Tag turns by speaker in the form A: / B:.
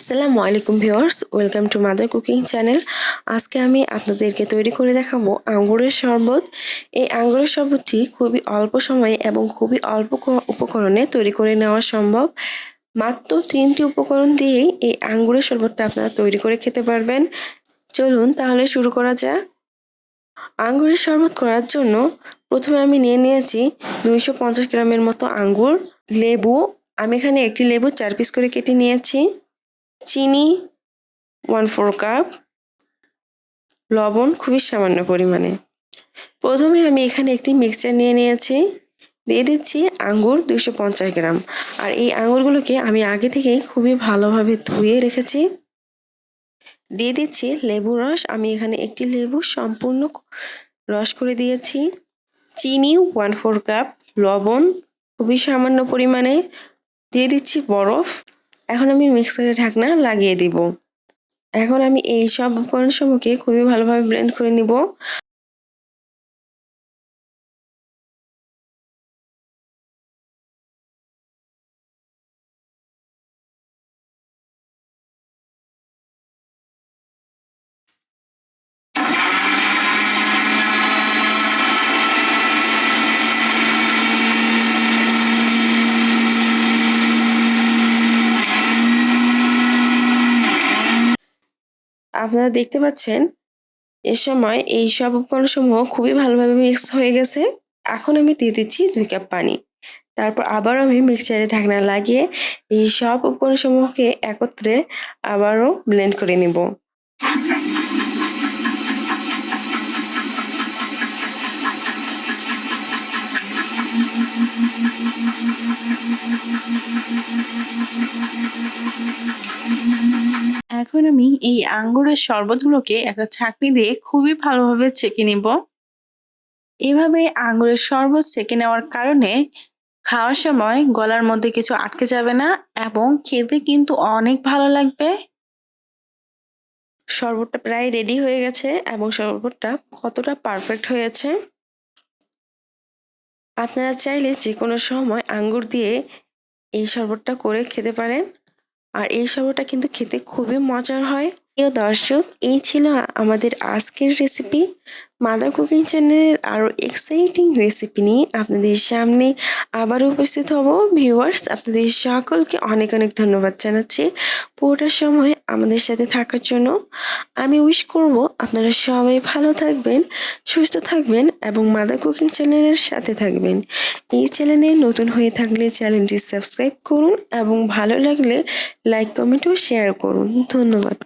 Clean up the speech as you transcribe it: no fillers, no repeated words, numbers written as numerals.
A: আসসালামু আলাইকুম viewers, welcome to mother cooking channel. আজকে আমি আপনাদেরকে তৈরি করে দেখাবো আঙ্গুরের শরবত। এই আঙ্গুরের শরবতটি খুবই অল্প সময়ে এবং খুবই অল্প উপকরণে তৈরি করে নেওয়া সম্ভব। মাত্র 3টি উপকরণ দিয়েই এই আঙ্গুরের শরবতটা আপনারা তৈরি করে খেতে পারবেন। চলুন তাহলে শুরু করা যাক। আঙ্গুরের শরবত করার জন্য প্রথমে আমি নিয়েছি 250 গ্রামের মতো আঙ্গুর। লেবু, আমি এখানে একটি লেবু 4 পিস করে কেটে নিয়েছি। চিনি 1/4 কাপ, লবণ খুবই সামান্য পরিমাণে। প্রথমে আমি এখানে একটি মিক্সচার নিয়েছি। দিয়ে দিচ্ছি আঙ্গুর 250 গ্রাম। আর এই আঙ্গুরগুলোকে আমি আগে থেকেই খুবই ভালোভাবে ধুয়ে রেখেছি। দিয়ে দিচ্ছি লেবুর রস, আমি এখানে একটি লেবু সম্পূর্ণ রস করে দিয়েছি। চিনি 1/4 কাপ, লবণ খুবই সামান্য পরিমাণে, দিয়ে দিচ্ছি বরফ। এখন আমি মিক্সারের ঢাকনা লাগিয়ে দিব। এখন আমি এই সব উপকরণসমূহকে খুবই ভালোভাবে ব্লেন্ড করে নিব। আপনারা দেখতে পাচ্ছেন এ সময় এই সব উপকরণসমূহ খুবই ভালোভাবে মিক্স হয়ে গেছে। এখন আমি দিয়ে দিচ্ছি 2 কাপ পানি। তারপর আবারও আমি মিক্সচারে ঢাকনা লাগিয়ে এই সব উপকরণসমূহকে একত্রে আবারও ব্লেন্ড করে নিব।
B: এখন আমি এই আঙ্গুরের শরবতগুলোকে একটা ছাঁকনি দিয়ে খুবই ভালোভাবে ছেঁকে নিব। এভাবে আঙ্গুরের শরবত ছেঁকে নেওয়ার কারণে খাওয়ার সময় গলার মধ্যে কিছু আটকে যাবে না এবং খেতে কিন্তু অনেক ভালো লাগবে।
A: শরবতটা প্রায় রেডি হয়ে গেছে এবং শরবতটা কতটা পারফেক্ট হয়েছে। আপনারা চাইলে যে কোনো সময় আঙ্গুর দিয়ে এই শরবতটা করে খেতে পারেন। আর এই শরবতটা কিন্তু খেতে খুবই মজার হয়। প্রিয় দর্শক, এই ছিল আমাদের আজকের রেসিপি। মাদার কুকিং চ্যানেলের আরও এক্সাইটিং রেসিপি নিয়ে আপনাদের সামনে আবার উপস্থিত হব। ভিউয়ার্স, আপনাদের সকলকে অনেক অনেক ধন্যবাদ জানাচ্ছি পুরোটা সময় আমাদের সাথে থাকার জন্য। আমি উইশ করব আপনারা সবাই ভালো থাকবেন, সুস্থ থাকবেন এবং মাদার কুকিং চ্যানেলের সাথে থাকবেন। এই চ্যানেলে নতুন হয়ে থাকলে চ্যানেলটি সাবস্ক্রাইব করুন এবং ভালো লাগলে লাইক, কমেন্ট ও শেয়ার করুন। ধন্যবাদ।